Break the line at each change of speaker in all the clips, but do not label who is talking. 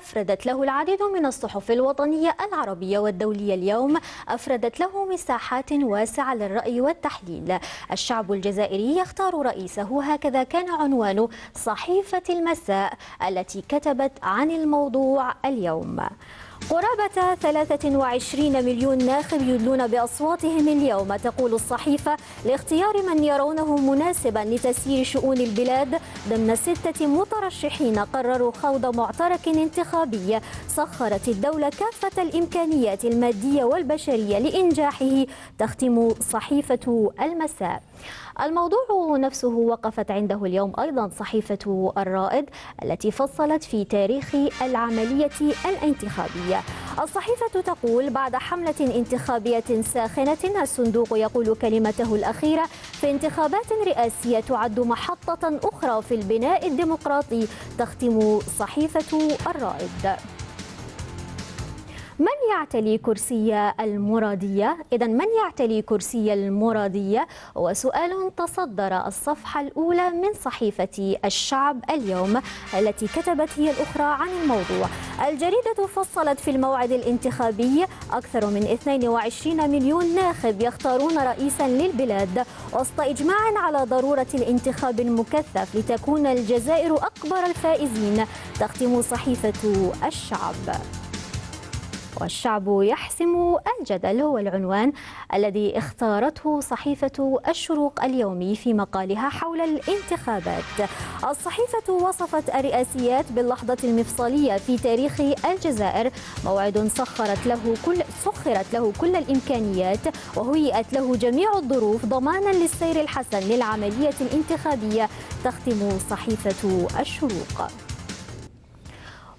أفردت له العديد من الصحف الوطنية العربية والدولية اليوم، أفردت له مساحات واسعة للرأي والتحليل. الشعب الجزائري يختار رئيسه، هكذا كان عنوان صحيفة المساء التي كتبت عن الموضوع اليوم. قرابة 23 مليون ناخب يدلون بأصواتهم اليوم، تقول الصحيفة، لاختيار من يرونه مناسبا لتسيير شؤون البلاد ضمن 6 مترشحين قرروا خوض معترك انتخابي سخرت الدولة كافة الإمكانيات المادية والبشرية لإنجاحه، تختم صحيفة المساء. الموضوع نفسه وقفت عنده اليوم أيضا صحيفة الرائد التي فصلت في تاريخ العملية الانتخابية. الصحيفة تقول: بعد حملة انتخابية ساخنة الصندوق يقول كلمته الأخيرة في انتخابات رئاسية تعد محطة أخرى في البناء الديمقراطي، تختم صحيفة الرائد. من يعتلي كرسي المرادية؟ إذن من يعتلي كرسي المرادية؟ هو سؤال تصدر الصفحة الأولى من صحيفة الشعب اليوم التي كتبت هي الأخرى عن الموضوع. الجريدة فصلت في الموعد الانتخابي: أكثر من 22 مليون ناخب يختارون رئيسا للبلاد وسط إجماع على ضرورة الانتخاب المكثف لتكون الجزائر أكبر الفائزين، تختم صحيفة الشعب. والشعب يحسم الجدل هو العنوان الذي اختارته صحيفة الشروق اليومي في مقالها حول الانتخابات. الصحيفة وصفت الرئاسيات باللحظة المفصلية في تاريخ الجزائر، موعد سخرت له كل الإمكانيات وهيئت له جميع الظروف ضمانا للسير الحسن للعملية الانتخابية، تختم صحيفة الشروق.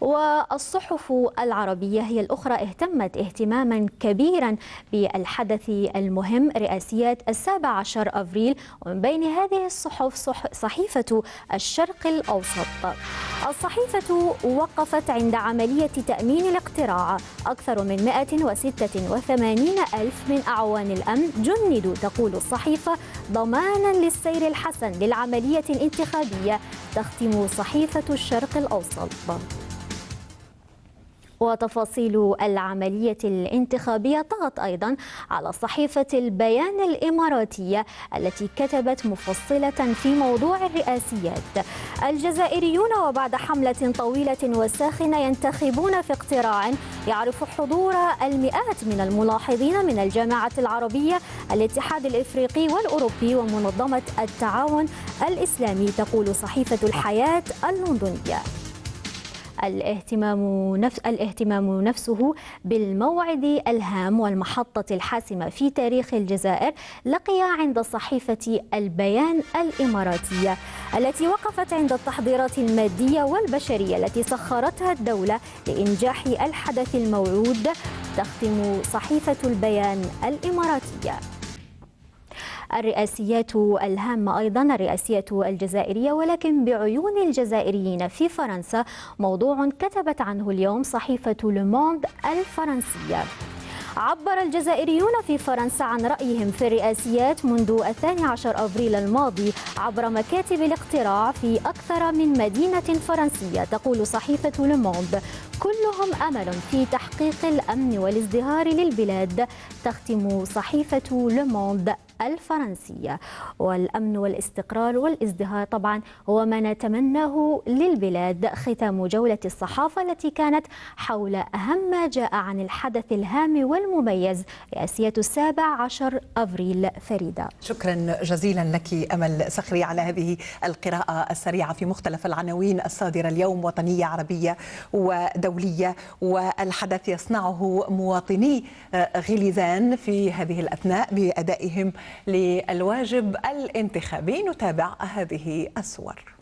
والصحف العربية هي الأخرى اهتمت اهتماما كبيرا بالحدث المهم رئاسيات 17 أفريل، ومن بين هذه الصحف صحيفة الشرق الأوسط. الصحيفة وقفت عند عملية تأمين الاقتراع. أكثر من 186 ألف من أعوان الأمن جندوا، تقول الصحيفة، ضمانا للسير الحسن للعملية الانتخابية، تختم صحيفة الشرق الأوسط. وتفاصيل العملية الانتخابية طغت أيضا على صحيفة البيان الإماراتية التي كتبت مفصلة في موضوع الرئاسيات. الجزائريون وبعد حملة طويلة وساخنة ينتخبون في اقتراع يعرف حضور المئات من الملاحظين من الجامعة العربية، الاتحاد الإفريقي والأوروبي ومنظمة التعاون الإسلامي، تقول صحيفة الحياة اللندنية. الاهتمام نفسه بالموعد الهام والمحطة الحاسمة في تاريخ الجزائر لقي عند صحيفة البيان الإماراتية التي وقفت عند التحضيرات المادية والبشرية التي سخرتها الدولة لإنجاح الحدث الموعود، تختم صحيفة البيان الإماراتية. الرئاسيات الهامة أيضا الرئاسية الجزائرية، ولكن بعيون الجزائريين في فرنسا، موضوع كتبت عنه اليوم صحيفة لو موند الفرنسية. عبر الجزائريون في فرنسا عن رأيهم في الرئاسيات منذ 12 أفريل الماضي عبر مكاتب الاقتراع في أكثر من مدينة فرنسية، تقول صحيفة لو موند: كلهم أمل في تحقيق الأمن والازدهار للبلاد، تختم صحيفة لو موند الفرنسية. والأمن والاستقرار والازدهار طبعا هو ما نتمناه للبلاد. ختام جولة الصحافة التي كانت حول أهم ما جاء عن الحدث الهام والمميز رئاسية 17 أفريل. فريدة،
شكرا جزيلا لك أمل صخري على هذه القراءة السريعة في مختلف العناوين الصادرة اليوم، وطنية عربية ودولية، والحدث يصنعه مواطني غليزان في هذه الأثناء بأدائهم للواجب الانتخابي. نتابع هذه الصور.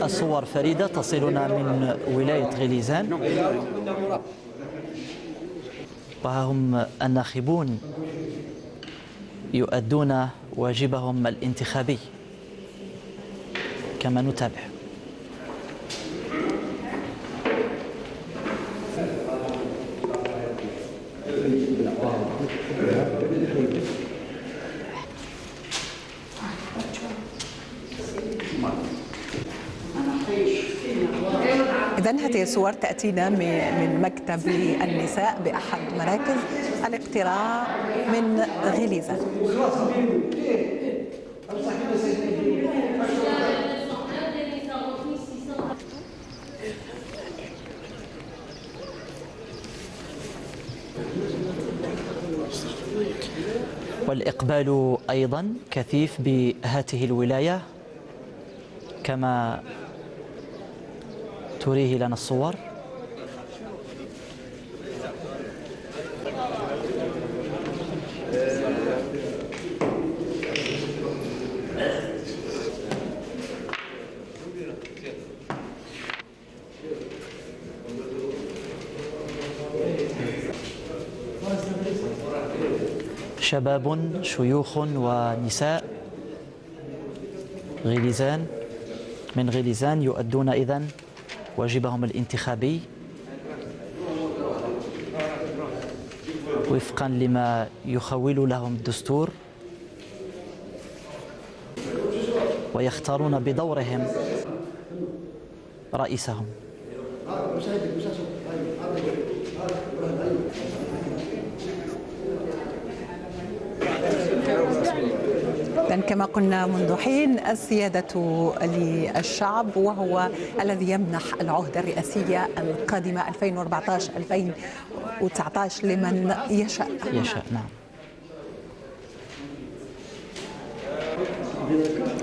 الصور فريدة تصلنا من ولاية غليزان، وها هم الناخبون يؤدون واجبهم الانتخابي كما نتابع.
إذن هذه الصور تأتينا من مكتب النساء بأحد مراكز الاقتراع من غليظة.
والإقبال أيضا كثيف بهذه الولاية كما تريه لنا الصور. شباب شيوخ ونساء غليزان من غليزان يؤدون إذن واجبهم الانتخابي وفقا لما يخول لهم الدستور، ويختارون بدورهم رئيسهم.
كما قلنا منذ حين السيادة للشعب، وهو الذي يمنح العهدة الرئاسية القادمة 2014-2019 لمن يشاء.
نعم.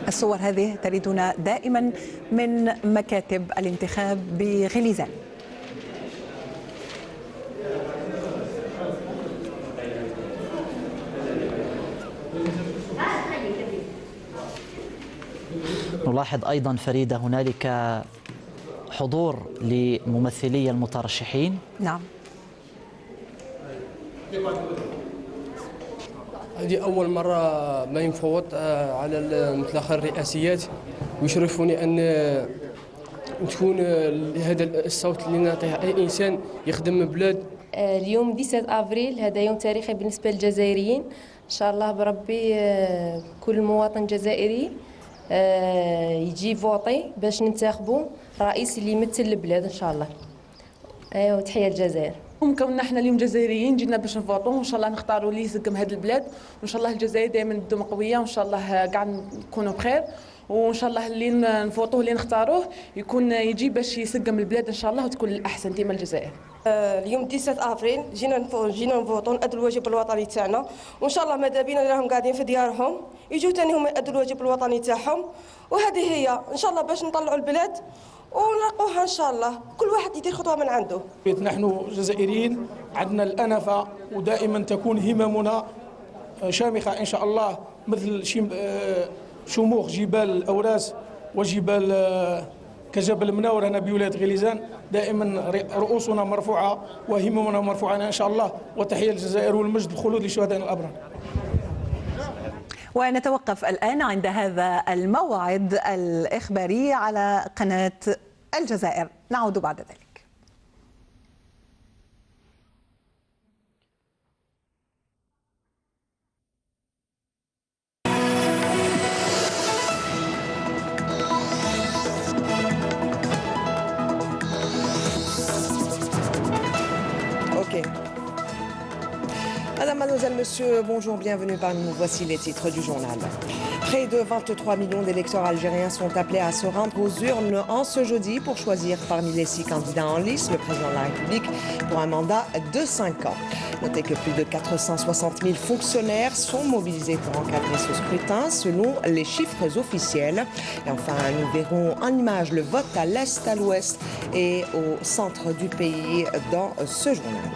الصور هذه تريدنا دائما من مكاتب الانتخاب بغليزان.
نلاحظ أيضا فريدة هنالك حضور لممثلي المترشحين.
نعم.
هذه أول مرة ما ينفوت على المطلقة الرئاسيات، ويشرفني أن تكون هذا الصوت اللي نعطيه أي إنسان يخدم بلاد.
اليوم 17 أفريل، هذا يوم تاريخي بالنسبة للجزائريين. إن شاء الله بربي كل مواطن جزائري يجي فوطي باش ننتخبوا رئيس اللي يمثل البلاد ان شاء الله. ايوا تحيه للجزائر.
كوننا احنا اليوم جزائريين جينا باش نفوطوا، وان شاء الله نختاروا اللي يسقم هذه البلاد، وان شاء الله الجزائر دائما تدوم قويه، وان شاء الله قاعد نكونوا بخير، وان شاء الله اللي نفوطوه اللي نختاروه يكون يجي باش يسقم البلاد ان شاء الله وتكون الاحسن ديما الجزائر.
اليوم 17 افريل جينا نفوطوا نأدوا الواجب الوطني تاعنا، وان شاء الله ماذا بينا راهم قاعدين في ديارهم يجوا ثاني هما يأدوا الواجب الوطني تاعهم، وهذه هي ان شاء الله باش نطلعوا البلاد ونلقوها ان شاء الله، كل واحد يدير خطوه من عنده.
نحن جزائريين عندنا الأنفة، ودائما تكون هممنا شامخة ان شاء الله، مثل شموخ جبال الأوراس وجبال كجبل مناور هنا بولاية غليزان. دائما رؤوسنا مرفوعة وهممنا مرفوعة ان شاء الله. وتحية للجزائر والمجد الخلود لشهدائنا الأبرار.
ونتوقف الآن عند هذا الموعد الإخباري على قناة الجزائر، نعود بعد ذلك.
Madame, mademoiselle, monsieur, bonjour, bienvenue parmi nous. Voici les titres du journal. Près de 23 millions d'électeurs algériens sont appelés à se rendre aux urnes en ce jeudi pour choisir parmi les 6 candidats en lice le président de la République pour un mandat de 5 ans. Notez que plus de 460 000 fonctionnaires sont mobilisés pour encadrer ce scrutin selon les chiffres officiels. Et enfin, nous verrons en images le vote à l'est, à l'ouest et au centre du pays dans ce journal.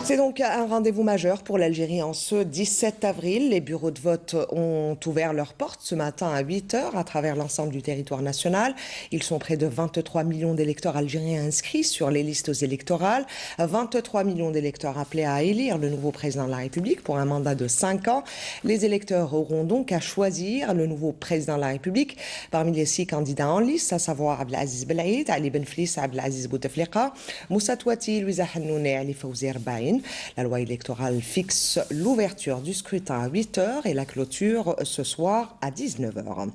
C'est donc un rendez-vous majeur pour l'Algérie en ce 17 avril. Les bureaux de vote ont ouvert leurs portes ce matin à 8 h à travers l'ensemble du territoire national. Ils sont près de 23 millions d'électeurs algériens inscrits sur les listes électorales. 23 millions d'électeurs appelés à élire le nouveau président de la République pour un mandat de 5 ans. Les électeurs auront donc à choisir le nouveau président de la République parmi les 6 candidats en lice, à savoir Abdelaziz Belaïd, Ali Benflis, Abdelaziz Bouteflika, Moussa Touati, Louisa Hannoune et Ali Fawzi Rbaïn. La loi électorale fixe l'ouverture du scrutin à 8 h et la clôture ce soir à 19 h.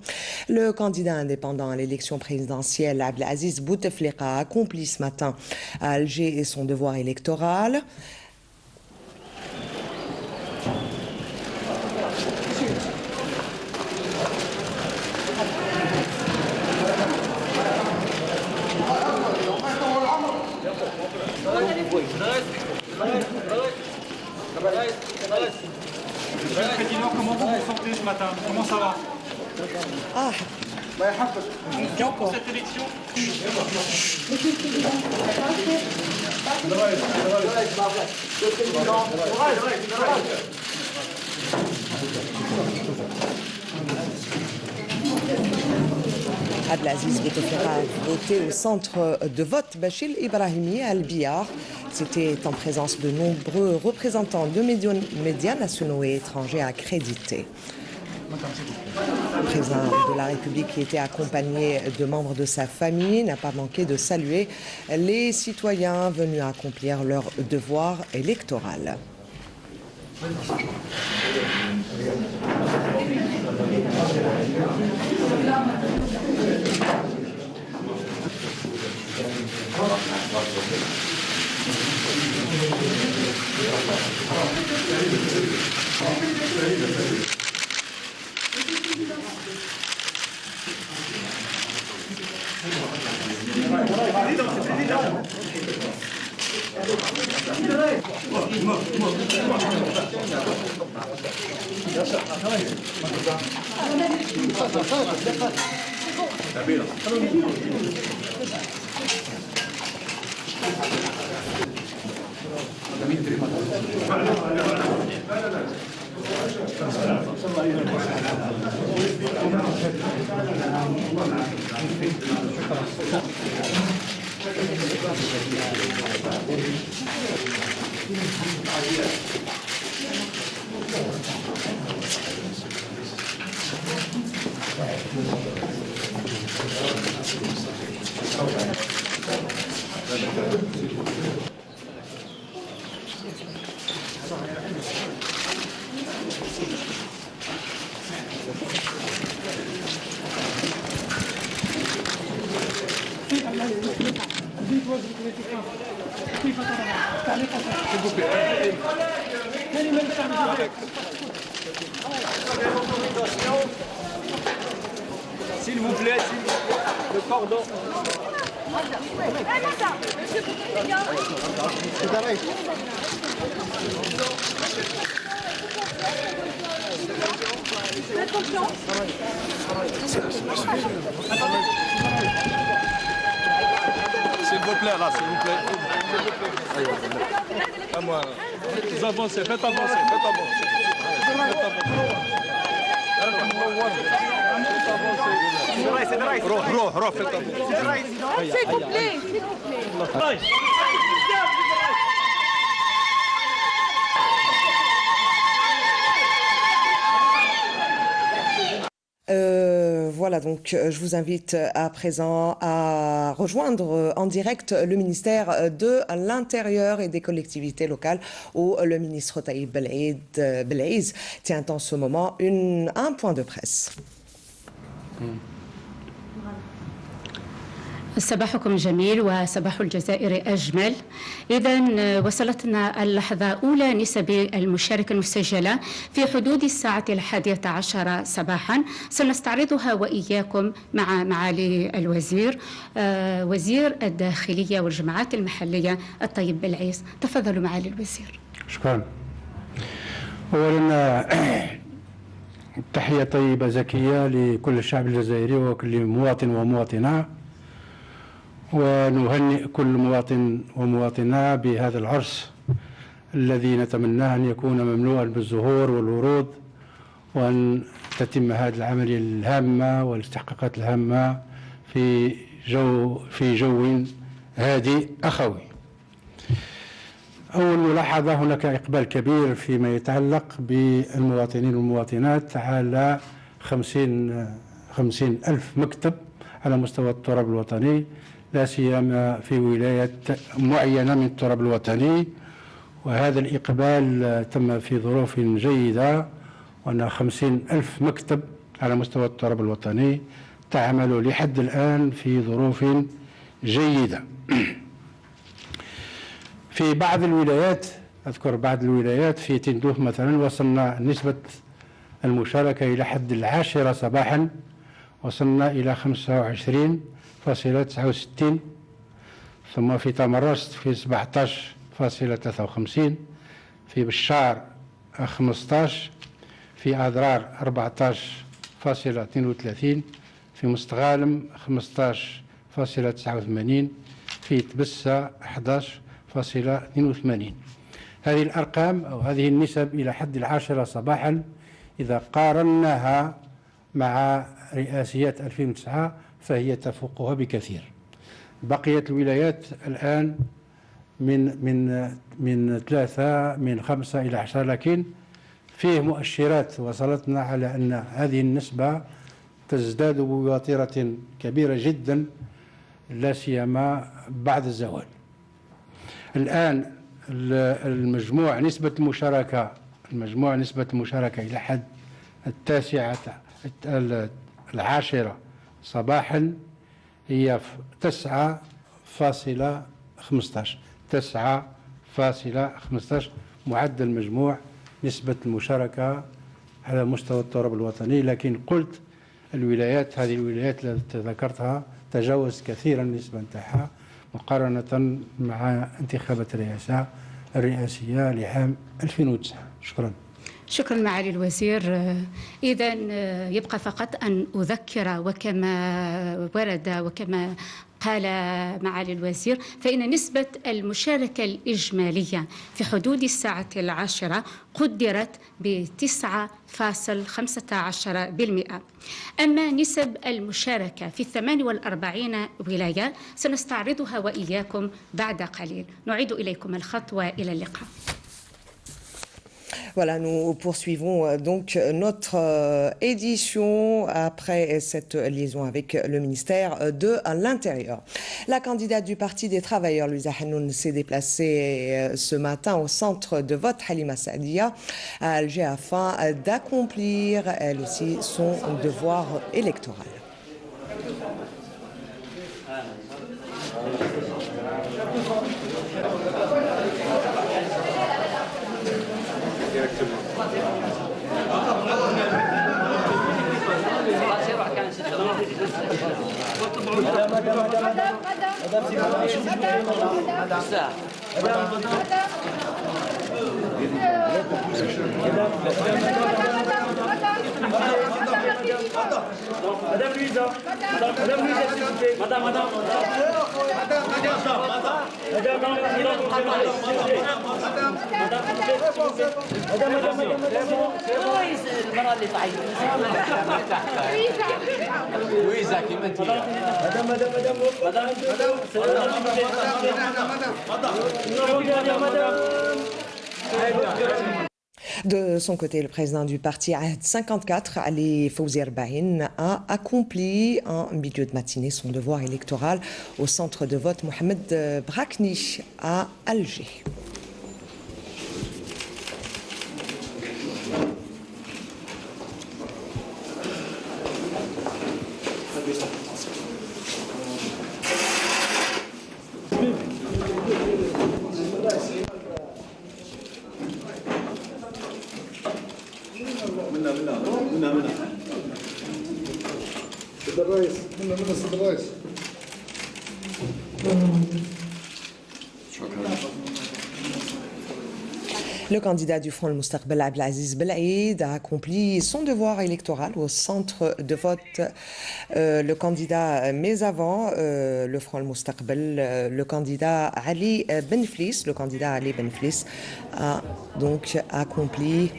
Le candidat indépendant à l'élection présidentielle, Abdelaziz Bouteflika, a accompli ce matin à Alger son devoir électoral.
Monsieur le Président, comment vous vous sentez ce matin? Comment ça va? Confiant pour cette élection?
Abdelaziz Bouteflika a voté au centre de vote Bachil Ibrahimi à Al-Biyar. C'était en présence de nombreux représentants de médias nationaux et étrangers accrédités. Le président de la République, qui était accompagné de membres de sa famille, n'a pas manqué de saluer les citoyens venus accomplir leur devoir électoral.
S'il vous plaît, le cordon.
S'il vous plaît, là, s'il vous plaît. À moi. Vous avancez, faites avancer, faites avancer. روح faites avancer.
S'il vous plaît, s'il vous plaît.
Voilà, donc je vous invite à présent à rejoindre en direct le ministère de l'Intérieur et des collectivités locales où le ministre Taïb Belaïd tient en ce moment un point de presse.
صباحكم جميل وصباح الجزائر أجمل. إذا وصلتنا اللحظة أولى نسب المشاركة المسجلة في حدود الساعة 11 صباحا. سنستعرضها وإياكم مع معالي الوزير وزير الداخلية والجماعات المحلية الطيب بلعيس. تفضلوا معالي الوزير.
شكرا. أولا تحية طيبة زكية لكل الشعب الجزائري وكل مواطن ومواطنة، ونهنئ كل مواطن ومواطنة بهذا العرس الذي نتمناه أن يكون مملوءا بالزهور والورود، وأن تتم هذه العملية الهامة والاستحقاقات الهامة في جو هادئ أخوي. أول ملاحظة، هناك إقبال كبير فيما يتعلق بالمواطنين والمواطنات على 50 ألف مكتب على مستوى التراب الوطني، لا سيما في ولايات معينة من التراب الوطني، وهذا الإقبال تم في ظروف جيدة، وأن 50 ألف مكتب على مستوى التراب الوطني تعملوا لحد الآن في ظروف جيدة. في بعض الولايات، أذكر بعض الولايات، في تندوف مثلا وصلنا نسبة المشاركة إلى حد 10 صباحا، وصلنا إلى 25.69، ثم في تمرست في 17.53، في بشار 15، في أضرار 14.32، في مستغالم 15.89، في تبسة 11.82. هذه الأرقام أو هذه النسب إلى حد 10 صباحا إذا قارناها مع رئاسيات 2009 فهي تفوقها بكثير. بقية الولايات الآن من 3 من 5 إلى 10، لكن فيه مؤشرات وصلتنا على أن هذه النسبة تزداد بوتيرة كبيرة جدا، لا سيما بعد الزوال. الآن المجموع نسبة المشاركة إلى حد 10 صباحا هي 9.15 معدل مجموع نسبة المشاركة على مستوى التراب الوطني. لكن قلت هذه الولايات التي ذكرتها تجاوز كثيرا النسبة نتاعها مقارنة مع انتخابات الرئاسية لعام 2009. شكرا.
شكرا معالي الوزير. إذا يبقى فقط أن أذكر، وكما ورد وكما قال معالي الوزير، فإن نسبة المشاركة الإجمالية في حدود 10 قدرت ب9.15%. أما نسب المشاركة في 48 ولاية سنستعرضها وإياكم بعد قليل. نعيد إليكم الخط وإلى اللقاء.
Voilà, nous poursuivons donc notre édition après cette liaison avec le ministère de l'Intérieur. La candidate du Parti des Travailleurs, Louisa Hanoun, s'est déplacée ce matin au centre de vote Halima Saadia à Alger afin d'accomplir elle aussi son devoir électoral.
Madame Louisa, s'il vous plaît. Madame.
De son côté, le président du parti Ahd 54, Ali Fawzi Erbaïn, a accompli en milieu de matinée son devoir électoral au centre de vote Mohamed Brakni à Alger. Le candidat du Front Le Moustaqbel, Abdelaziz Belaïd, a accompli son devoir électoral au centre de vote. Le candidat, mais avant le Front Le Moustaqbel, le candidat Ali Benflis, a donc accompli.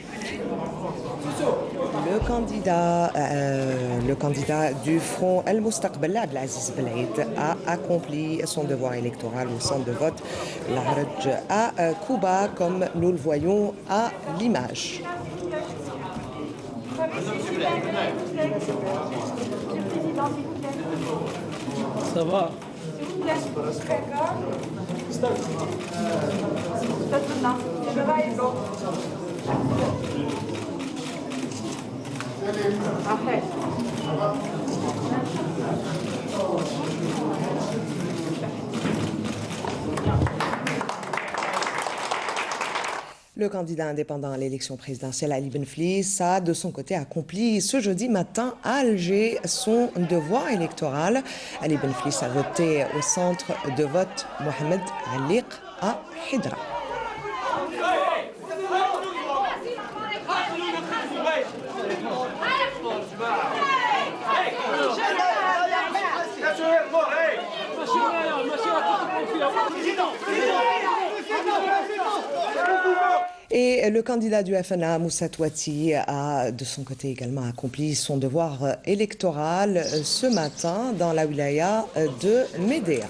Le candidat du Front El Moustaqbel, Abdelaziz Belaïd, a accompli son devoir électoral au centre de vote L'Araj à Kouba, comme nous le voyons à l'image.
Ça va.
Le candidat indépendant à l'élection présidentielle, Ali Benflis, a de son côté accompli ce jeudi matin à Alger son devoir électoral. Ali Benflis a voté au centre de vote Mohamed Aliq à Hidra. Et le candidat du FNA, Moussa Touati, a de son côté également accompli son devoir électoral ce matin dans la wilaya de Médéa.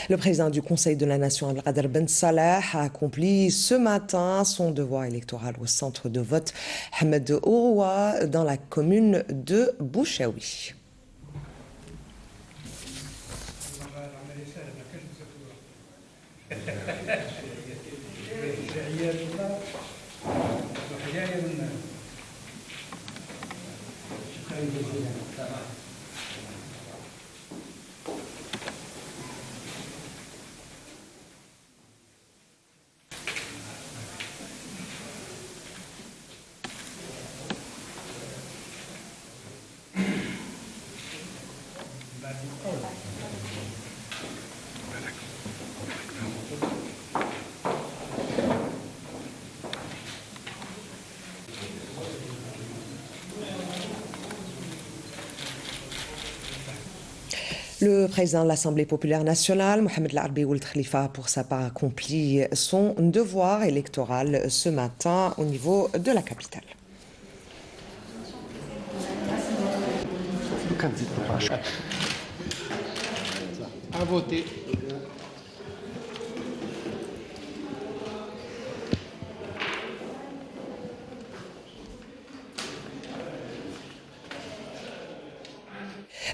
Le président du Conseil de la Nation, Abdelkader Ben Salah, a accompli ce matin son devoir électoral au centre de vote Ahmed Ouroua dans la commune de Bouchaoui. Le président de l'Assemblée populaire nationale, Mohamed El-Arbi Ould Khalifa, pour sa part, accompli son devoir électoral ce matin au niveau de la capitale.
À voter.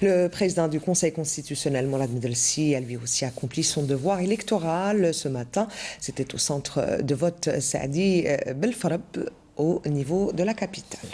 Le président du Conseil constitutionnel, Mourad Medelsi, a lui aussi accompli son devoir électoral ce matin. C'était au centre de vote Saadi Belfarab au niveau de la capitale.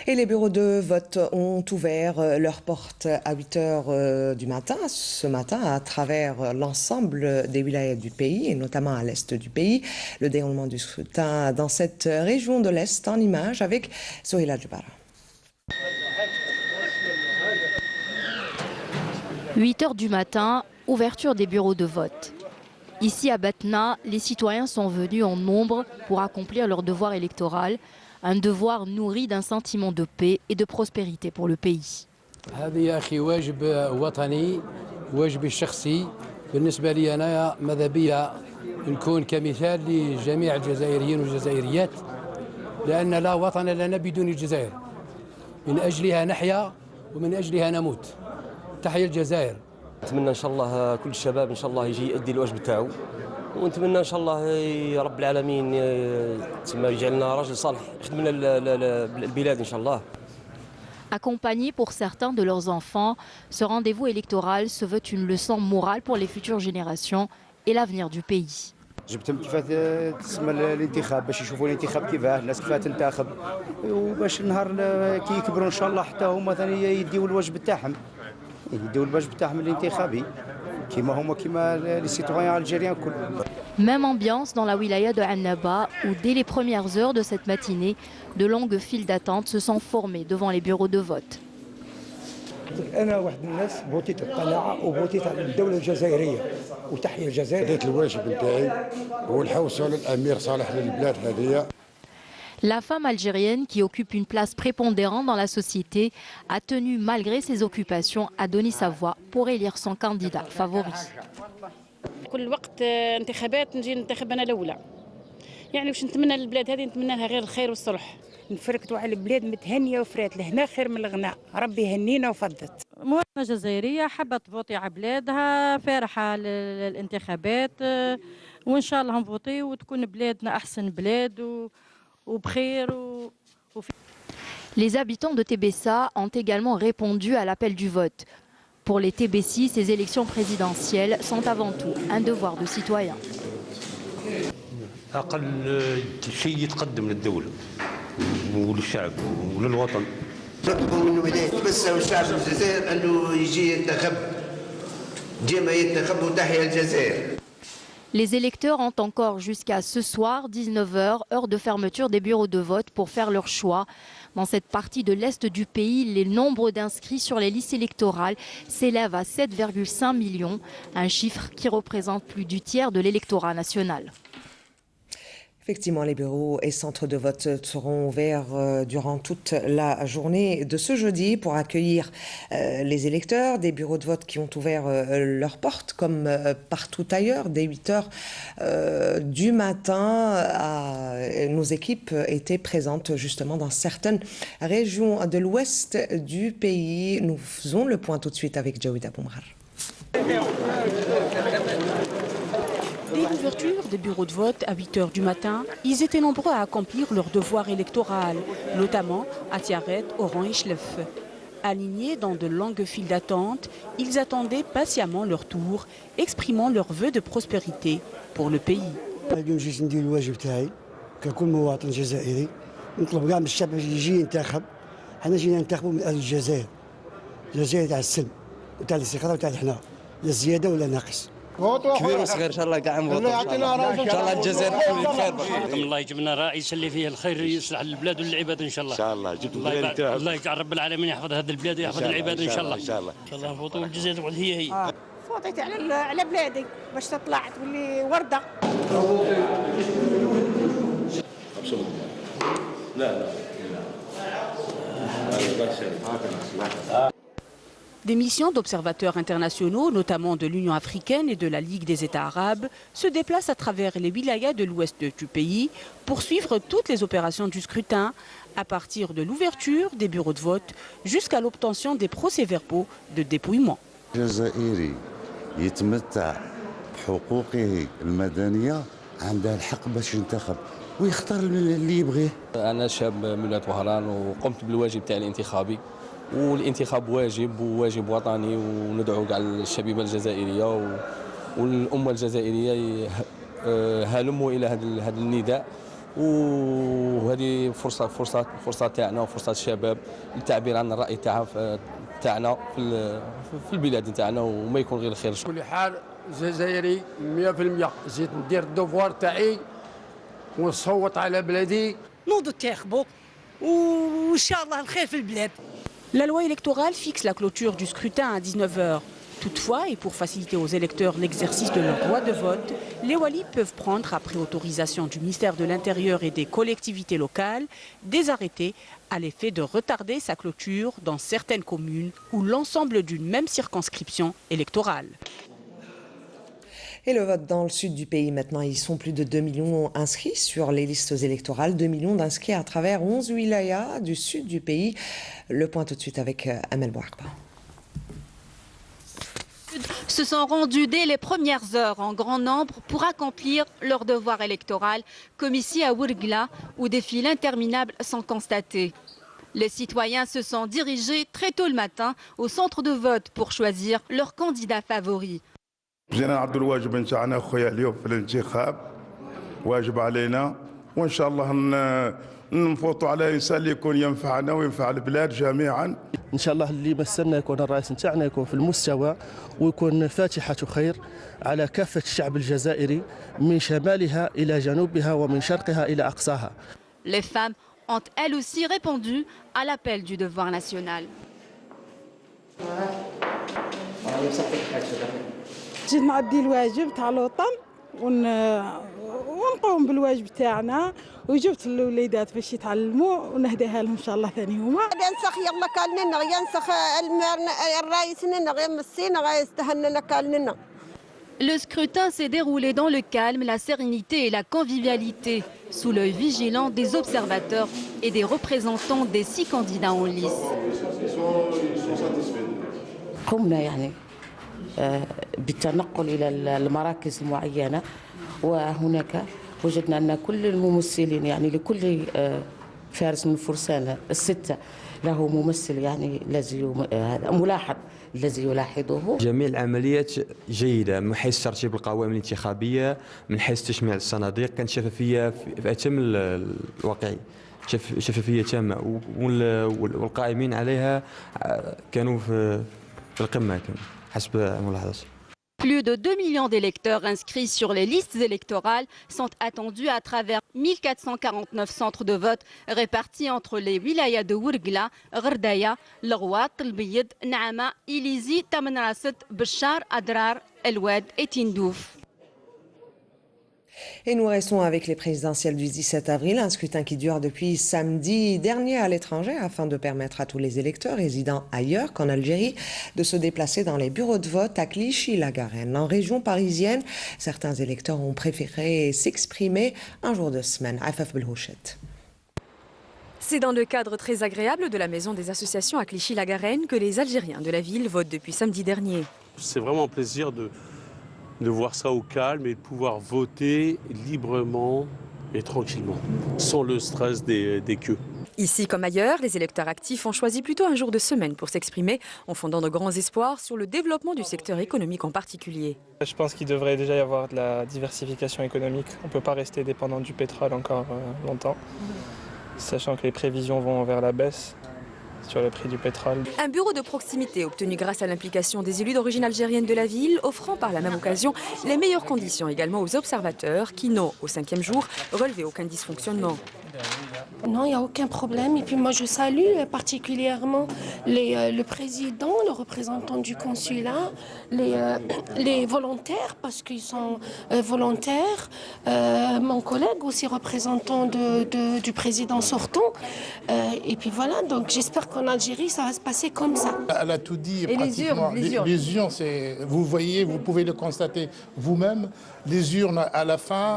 Et les bureaux de vote ont ouvert leurs portes à 8 h du matin, ce matin, à travers l'ensemble des wilayas du pays, et notamment à l'est du pays. Le déroulement du scrutin dans cette région de l'Est en image avec Sohila Djoubara.
8h du matin, ouverture des bureaux de vote. Ici à Batna, les citoyens sont venus en nombre pour accomplir leur devoir électoral, un devoir nourri d'un sentiment de paix et de prospérité pour le pays.
هذا يا أخي واجب وطني واجبي الشخصي بالنسبة لي أنا ماذا بيا نكون كمثال لجميع الجزائريين والجزائريات لأن لا وطن لنا بدون الجزائر من أجلها نحيا ومن أجلها نموت تحيا الجزائر.
نتمنى إن شاء الله كل الشباب إن شاء الله يجي يؤدي الواجب تاعو ونتمنى إن شاء الله يا رب العالمين تسمى يجعلنا راجل صالح يخدم لنا البلاد إن شاء الله.
Accompagnés pour certains de leurs enfants, ce rendez-vous électoral se veut une leçon morale pour les futures générations et l'avenir du pays.
جبتهم كيفاه تسمى الانتخاب باش يشوفوا الانتخاب كيفاه الناس كيفاه تنتخب وباش النهار كي يكبروا ان شاء الله حتى هما ثاني يديوا الواجب تاعهم الانتخابي كيما هما كيما لي سيتويان الجيريان كل.
Même ambiance dans la wilaya de Annaba où dès les premières heures de cette matinée, de longues files d'attente se sont formées devant les bureaux de vote.
أنا واحد الناس بوتيت القناعة وبوتيت على الدولة الجزائرية وتحيا الجزائر.
أديت الواجب نتاعي والحوسة للأمير صالح للبلاد هذه.
La femme algérienne qui occupe une place prépondérante dans la société a tenu malgré ses occupations à donner sa voix pour élire son candidat favori.
كل وقت انتخابات نجي ننتخب أنا الأولى يعني واش نتمنى للبلاد هذه نتمنى لها غير الخير والصلح
نفركتوا على البلاد متهنيه وفرات لهنا خير من الغناء ربي يهنينا وفضت.
مواطنة جزائرية حابة تفوتي على بلادها فرحة للانتخابات وإن شاء الله نفوتي وتكون بلادنا أحسن بلاد وبخير
Les habitants de Tébessa ont également répondu à l'appel du vote. Pour les Tébessis, ces élections présidentielles sont avant tout un devoir de citoyen.
أقل شيء يتقدم للدولة وللشعب وللوطن.
نطلبوا منه إذا يتمسوا الشعب الجزائر أنه يجي ينتخب ديما ينتخب وتحيا الجزائر.
Les électeurs ont encore jusqu'à ce soir, 19h, heure de fermeture des bureaux de vote pour faire leur choix. Dans cette partie de l'Est du pays, les nombres d'inscrits sur les listes électorales s'élèvent à 7,5 millions, un chiffre qui représente plus du tiers de l'électorat national.
Effectivement, les bureaux et centres de vote seront ouverts durant toute la journée de ce jeudi pour accueillir les électeurs. Des bureaux de vote qui ont ouvert leurs portes comme partout ailleurs dès 8h du matin. Nos équipes étaient présentes justement dans certaines régions de l'ouest du pays. Nous faisons le point tout de suite avec Jawida Boumrar.
Dès l'ouverture des bureaux de vote à 8h du matin, ils étaient nombreux à accomplir leur devoir électoral, notamment à Tiaret, Oran et Chlef. Alignés dans de longues files d'attente, ils attendaient patiemment leur tour, exprimant leurs vœux de prospérité pour le pays.
اليوم جيت ندير الواجب تاعي ككل مواطن جزائري نطلب كاع من الشعب يجي ينتخب. حنا جينا ننتخبوا من اهل الجزائر. الجزائر تاع السلم وتاع الاستقرار وتاع الحنا لا زياده ولا ناقص.
كبير وصغير ان شاء الله كاع نفوتوا ان شاء الله الجزائر تكون بخير.
الله يجيب لنا رئيس اللي فيه الخير يصلح البلاد والعباد ان شاء الله.
ان شاء الله جبت
الله يجعل رب العالمين يحفظ هذه البلاد ويحفظ العباد ان شاء الله. ان شاء الله نفوتوا والجزائر تقعد هي.
فوتيت على بلادي باش تطلع تولي ورده.
Des missions d'observateurs internationaux, notamment de l'Union africaine et de la Ligue des États arabes, se déplacent à travers les wilayas de l'ouest du pays pour suivre toutes les opérations du scrutin, à partir de l'ouverture des bureaux de vote jusqu'à l'obtention des procès-verbaux de dépouillement.
الجزائري يتمتع بحقوقه المدنية عنده الحق باش ينتخب ويختار اللي يبغيه.
أنا شاب من ولاية وهران وقمت بالواجب تاعي الانتخابي والانتخاب واجب وواجب وطني وندعو كاع الشبيبة الجزائرية والأمة الجزائرية هلموا إلى هذا النداء وهذه فرصة تاعنا وفرصة الشباب للتعبير عن الرأي تاعنا في البلاد تاعنا وما يكون غير الخير.
كل حال جزائري 100% جيت ندير الدوفوار تاعي ونصوت على بلادي.
نوضوا تنتخبوا وإن شاء الله الخير في البلاد.
La loi électorale fixe la clôture du scrutin à 19h. Toutefois, et pour faciliter aux électeurs l'exercice de leur droit de vote, les walis peuvent prendre, après autorisation du ministère de l'Intérieur et des collectivités locales, des arrêtés à l'effet de retarder sa clôture dans certaines communes ou l'ensemble d'une même circonscription électorale.
Et le vote dans le sud du pays maintenant, ils sont plus de 2 millions inscrits sur les listes électorales, 2 millions d'inscrits à travers 11 wilayas du sud du pays. Le point tout de suite avec Amel Bouakba.
Se sont rendus dès les premières heures en grand nombre pour accomplir leur devoir électoral, comme ici à Ouargla, où des files interminables sont constatées. Les citoyens se sont dirigés très tôt le matin au centre de vote pour choisir leur candidat favori.
جينا نعدوا الواجب نتاعنا خويا اليوم في الانتخاب واجب علينا وان شاء الله نفوتوا على انسان اللي يكون ينفعنا وينفع البلاد جميعا.
ان شاء الله اللي مسنا يكون الرئيس نتاعنا يكون في المستوى ويكون فاتحة خير على كافة الشعب الجزائري من شمالها الى جنوبها ومن شرقها الى اقصاها.
Les femmes ont elles aussi répondu à l'appel du devoir national.
جيت نعدي الواجب تاع الوطن ونقوم بالواجب تاعنا وجبت الوليدات باش يتعلموا ونهديها لهم ان شاء الله ثاني هما.
ينسخ يلا كالنا ينسخ الرئيس ننا يمسينا غيستهننا كالنا.
Le scrutin s'est déroulé dans le calme, la sérénité et la convivialité, sous l'œil vigilant des observateurs et des représentants des 6 candidats en lice.
بالتنقل إلى المراكز المعينة وهناك وجدنا أن كل الممثلين يعني لكل فارس من الفرسان ال6 له ممثل يعني الذي ملاحظ الذي يلاحظه.
جميع العمليات جيدة من حيث ترتيب القوائم الانتخابية، من حيث تشميع الصناديق، كانت شفافية في أتم الواقعي. شفافية تامة والقائمين عليها كانوا في القمة حسب ملاحظتي.
Plus de 2 millions d'électeurs inscrits sur les listes électorales sont attendus à travers 1449 centres de vote répartis entre les wilayas de Ouargla, Gherdaya, Lghouat, Elbiyid, Naama, Ilizi, Tamanrasset, Béchar, Adrar, El Oued et Tindouf.
Et nous restons avec les présidentielles du 17 avril, un scrutin qui dure depuis samedi dernier à l'étranger afin de permettre à tous les électeurs résidant ailleurs qu'en Algérie de se déplacer dans les bureaux de vote à Clichy-la-Garenne. En région parisienne, certains électeurs ont préféré s'exprimer un jour de semaine. Afaf Belhouchet.
C'est dans le cadre très agréable de la maison des associations à Clichy-la-Garenne que les Algériens de la ville votent depuis samedi dernier.
C'est vraiment un plaisir de voir ça au calme et de pouvoir voter librement et tranquillement, sans le stress des queues.
Ici comme ailleurs, les électeurs actifs ont choisi plutôt un jour de semaine pour s'exprimer en fondant de grands espoirs sur le développement du secteur économique en particulier.
Je pense qu'il devrait déjà y avoir de la diversification économique. On ne peut pas rester dépendant du pétrole encore longtemps, sachant que les prévisions vont vers la baisse sur le prix du pétrole.
Un bureau de proximité obtenu grâce à l'implication des élus d'origine algérienne de la ville, offrant par la même occasion les meilleures conditions également aux observateurs qui n'ont, au 5e jour, relevé aucun dysfonctionnement.
Non, il n'y a aucun problème. Et puis moi, je salue particulièrement le président, le représentant du consulat, les volontaires, parce qu'ils sont volontaires, mon collègue aussi représentant du président sortant. Et puis voilà, donc j'espère qu'en Algérie, ça va se passer comme ça.
Elle a tout dit.
Et
pratiquement.
les
urnes, vous voyez, vous pouvez le constater vous-même. Les urnes, à la fin,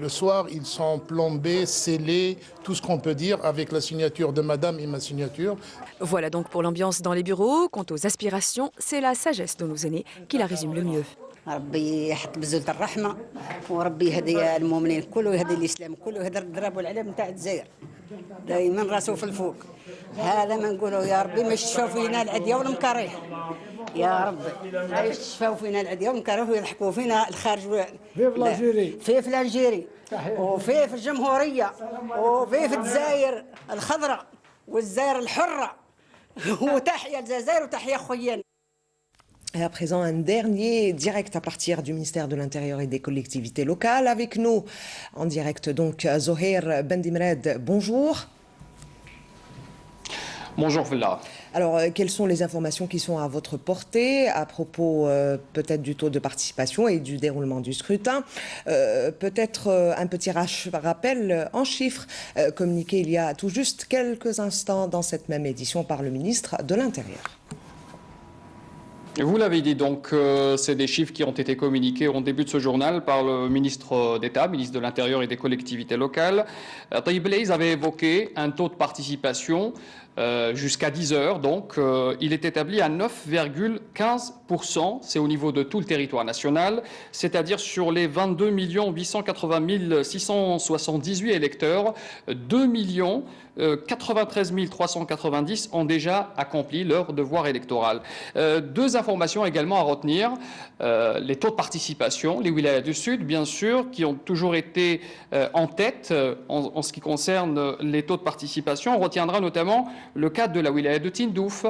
le soir, ils sont plombés, scellés, tout ce qu'on peut dire, avec la signature de madame et ma signature.
Voilà donc pour l'ambiance dans les bureaux. Quant aux aspirations, c'est la sagesse de nos aînés qui la résume le mieux.
ربي يحط بزولة الرحمة وربي يهدي المؤمنين كله ويهدي الإسلام كله ويهدي الضرب والعلم نتاع الجزائر دائما راسه في الفوق هذا ما نقوله يا ربي ما يشفاو فينا العديا والمكاره يا ربي ما يشفاو فينا العديا والمكاره ويضحكوا فينا الخارج في الجزائر وفي الجمهورية وفي الجزائر الخضراء والجزائر الحرة وتحيا الجزائر وتحيا خويانا.
Et à présent, un dernier direct à partir du ministère de l'Intérieur et des collectivités locales. Avec nous, en direct donc, Zohair Bendimred, bonjour.
Bonjour Villa.
Alors, quelles sont les informations qui sont à votre portée à propos peut-être du taux de participation et du déroulement du scrutin? Peut-être un petit rappel en chiffres communiqué il y a tout juste quelques instants dans cette même édition par le ministre de l'Intérieur.
Vous l'avez dit, donc, c'est des chiffres qui ont été communiqués au début de ce journal par le ministre d'État, ministre de l'Intérieur et des collectivités locales. Taïb Blaise avait évoqué un taux de participation jusqu'à 10 heures, donc il est établi à 9,15%, c'est au niveau de tout le territoire national, c'est-à-dire sur les 22 880 678 électeurs, 2 93 390 ont déjà accompli leur devoir électoral. Deux informations également à retenir, les taux de participation, les wilayas du Sud, bien sûr, qui ont toujours été en tête en ce qui concerne les taux de participation. On retiendra notamment le cas de la wilaya de Tindouf,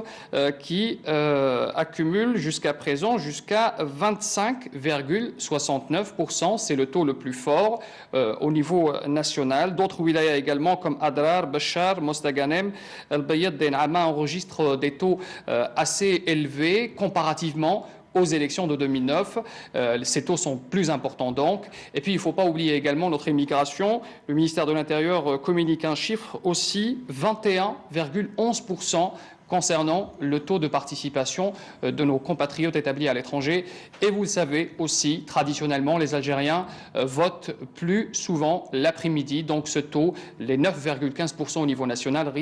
qui accumule jusqu'à présent jusqu'à 25,69%. C'est le taux le plus fort au niveau national. D'autres wilayas également, comme Adrar, Bachar, Mostaganem, Al-Bayad d'En'ama enregistrent des taux assez élevés comparativement aux élections de 2009. Ces taux sont plus importants donc. Et puis il ne faut pas oublier également notre immigration. Le ministère de l'Intérieur communique un chiffre aussi, 21,11% concernant le taux de participation de nos compatriotes établis à l'étranger. Et vous le savez aussi, traditionnellement, les Algériens votent plus souvent l'après-midi. Donc ce taux, les 9,15% au niveau national,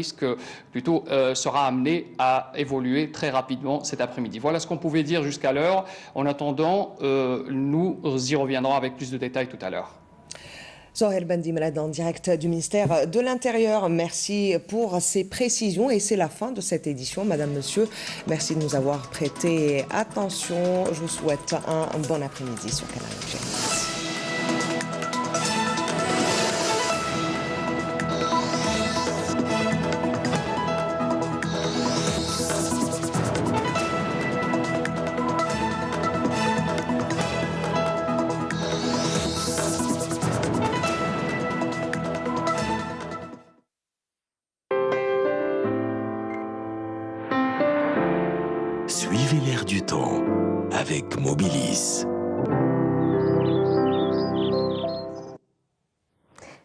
sera amené à évoluer très rapidement cet après-midi. Voilà ce qu'on pouvait dire jusqu'à l'heure. En attendant, nous y reviendrons avec plus de détails tout à l'heure.
Zohair Bendimelad en direct du ministère de l'Intérieur. Merci pour ces précisions et c'est la fin de cette édition. Madame, Monsieur, merci de nous avoir prêté attention. Je vous souhaite un bon après-midi sur Canal Algérie.
Suivez l'air du temps avec Mobilis.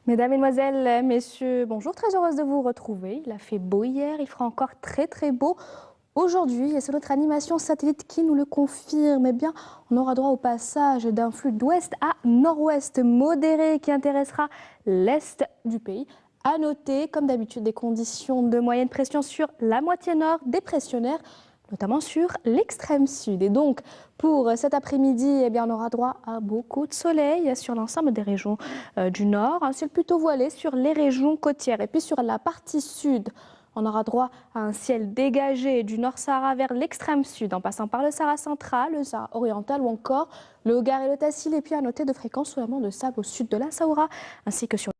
Mesdames, Mesdemoiselles, Messieurs, bonjour, très heureuse de vous retrouver. Il a fait beau hier, il fera encore très beau aujourd'hui et c'est notre animation satellite qui nous le confirme. Eh bien, on aura droit au passage d'un flux d'ouest à nord-ouest modéré qui intéressera l'est du pays. À noter, comme d'habitude, des conditions de moyenne pression sur la moitié nord, dépressionnaire, notamment sur l'extrême sud. Et donc, pour cet après-midi, eh bien, on aura droit à beaucoup de soleil sur l'ensemble des régions du nord. Un ciel plutôt voilé sur les régions côtières. Et puis sur la partie sud, on aura droit à un ciel dégagé du Nord-Sahara vers l'extrême sud, en passant par le Sahara central, le Sahara oriental ou encore le Hogar et le Tassil. Et puis à noter de fréquences sous la de sable au sud de la Saoura, ainsi que sur